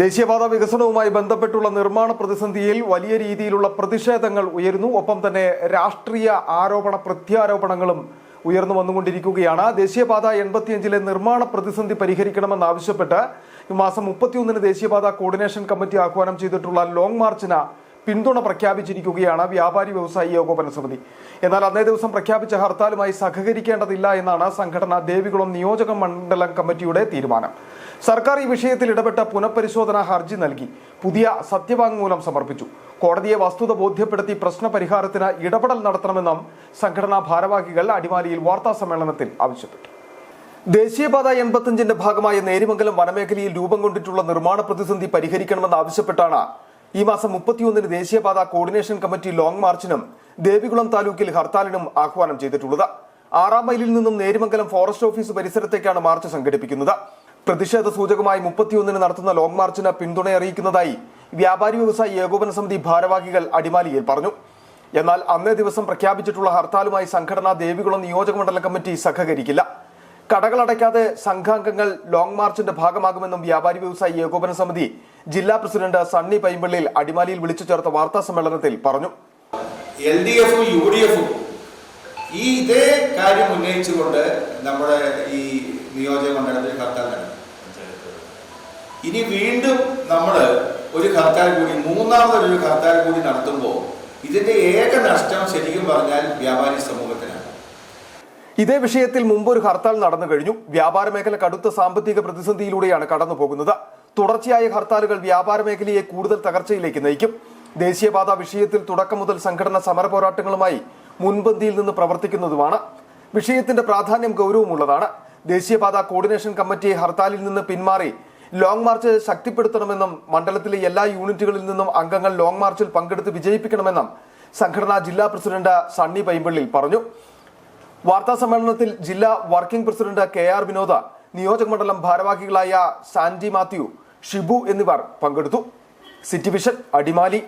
ദേശീയപാത വികസനവുമായി ബന്ധപ്പെട്ടുള്ള നിർമ്മാണ പ്രതിസന്ധിയിൽ വലിയ രീതിയിലുള്ള പ്രതിഷേധങ്ങൾ ഉയരുന്നു. ഒപ്പം തന്നെ രാഷ്ട്രീയ പ്രത്യാരോപണങ്ങളും ഉയർന്നു വന്നുകൊണ്ടിരിക്കുകയാണ്. ദേശീയപാത 85 നിർമ്മാണ പ്രതിസന്ധി പരിഹരിക്കണമെന്നാവശ്യപ്പെട്ട് ഈ മാസം 31 ദേശീയപാത കോർഡിനേഷൻ കമ്മിറ്റി ആഹ്വാനം ചെയ്തിട്ടുള്ള ലോങ് മാർച്ചിന് പിന്തുണ പ്രഖ്യാപിച്ചിരിക്കുകയാണ് വ്യാപാരി വ്യവസായി ഏകോപന സമിതി. എന്നാൽ അന്നേ ദിവസം പ്രഖ്യാപിച്ച ഹർത്താലുമായി സഹകരിക്കേണ്ടതില്ല എന്നാണ് സംഘടന ദേവികുളം നിയോജക മണ്ഡലം കമ്മിറ്റിയുടെ തീരുമാനം. സർക്കാർ ഈ വിഷയത്തിൽ ഇടപെട്ട പുനഃപരിശോധനാ ഹർജി നൽകി പുതിയ സത്യവാങ്മൂലം സമർപ്പിച്ചു. കോടതിയെ വസ്തുത ബോധ്യപ്പെടുത്തി പ്രശ്നപരിഹാരത്തിന് ഇടപെടൽ നടത്തണമെന്നും സംഘടനാ ഭാരവാഹികൾ അടിമാലിയിൽ വാർത്താസമ്മേളനത്തിൽ ആവശ്യപ്പെട്ടു. ദേശീയപാത 85 ഭാഗമായ നേരിമംഗലം വനമേഖലയിൽ രൂപം കൊണ്ടിട്ടുള്ള നിർമ്മാണ പ്രതിസന്ധി പരിഹരിക്കണമെന്നാവശ്യപ്പെട്ടാണ് ഈ മാസം 31 ദേശീയപാത കോർഡിനേഷൻ കമ്മിറ്റി ലോങ് മാർച്ചിനും ദേവികുളം താലൂക്കിൽ ഹർത്താലിനും ആഹ്വാനം ചെയ്തിട്ടുള്ളത്. 6 മൈലിൽ നിന്നും നേരിമംഗലം ഫോറസ്റ്റ് ഓഫീസ് പരിസരത്തേക്കാണ് മാർച്ച് സംഘടിപ്പിക്കുന്നത്. പ്രതിഷേധ സൂചകമായി 31 നടത്തുന്ന ലോങ് മാർച്ചിന് പിന്തുണ അറിയിക്കുന്നതായി വ്യാപാരി വ്യവസായി ഏകോപന സമിതി ഭാരവാഹികൾ അടിമാലിയിൽ പറഞ്ഞു. എന്നാൽ അന്നേ ദിവസം പ്രഖ്യാപിച്ചിട്ടുള്ള ഹർത്താലുമായി സംഘടന ദേവികുളം നിയോജക മണ്ഡലം കമ്മിറ്റി സഹകരിക്കില്ല. കടകളടയ്ക്കാതെ സംഘാംഗങ്ങൾ ലോങ് മാർച്ചിന്റെ ഭാഗമാകുമെന്നും വ്യാപാരി വ്യവസായി ഏകോപന സമിതി ജില്ലാ പ്രസിഡന്റ് സണ്ണി പൈമ്പള്ളിയിൽ അടിമാലിയിൽ വിളിച്ചു ചേർത്ത വാർത്താ സമ്മേളനത്തിൽ പറഞ്ഞു. LDF-ഉം UDF-ഉം ഈ ഇതേ കാര്യം ഉന്നയിച്ചുകൊണ്ട് നമ്മുടെ ഈ നിയോജക മണ്ഡലത്തിൽ ഹർത്താൽ നടന്നു. ഇനി വീണ്ടും നമ്മൾ ഒരു ഹർത്താൽ കൂടി, മൂന്നാമതൊരു ഹർത്താൽ കൂടി നടത്തുമ്പോൾ ഇതിന്റെ ഏക നഷ്ടം ശരിക്കും പറഞ്ഞാൽ വ്യാപാരി സമൂഹത്തിനാണ്. ഇതേ വിഷയത്തിൽ മുമ്പൊരു ഹർത്താൽ നടന്നു കഴിഞ്ഞു. വ്യാപാര മേഖല കടുത്ത സാമ്പത്തിക പ്രതിസന്ധിയിലൂടെയാണ് കടന്നു പോകുന്നത്. തുടർച്ചയായ ഹർത്താലുകൾ വ്യാപാര മേഖലയെ കൂടുതൽ തകർച്ചയിലേക്ക് നയിക്കും. ദേശീയപാത വിഷയത്തിൽ തുടക്കം മുതൽ സംഘടന സമര പോരാട്ടങ്ങളുമായി മുൻപന്തിയിൽ നിന്ന് പ്രവർത്തിക്കുന്നതുമാണ്. വിഷയത്തിന്റെ പ്രാധാന്യം ഗൗരവമുള്ളതാണ്. ദേശീയപാത കോർഡിനേഷൻ കമ്മിറ്റി ഹർത്താലിൽ നിന്ന് പിന്മാറി ലോങ് മാർച്ച് ശക്തിപ്പെടുത്തണമെന്നും മണ്ഡലത്തിലെ എല്ലാ യൂണിറ്റുകളിൽ നിന്നും അംഗങ്ങൾ ലോങ് മാർച്ചിൽ പങ്കെടുത്ത് വിജയിപ്പിക്കണമെന്നും സംഘടനാ ജില്ലാ പ്രസിഡന്റ് സണ്ണി പൈമ്പള്ളിൽ പറഞ്ഞു. വാർത്താ സമ്മേളനത്തിൽ ജില്ലാ വർക്കിംഗ് പ്രസിഡന്റ് KR വിനോദ, നിയോജക മണ്ഡലം ഭാരവാഹികളായ സാൻഡി മാത്യു, ഷിബു എന്നിവർ പങ്കെടുത്തു. City vision, Adimali.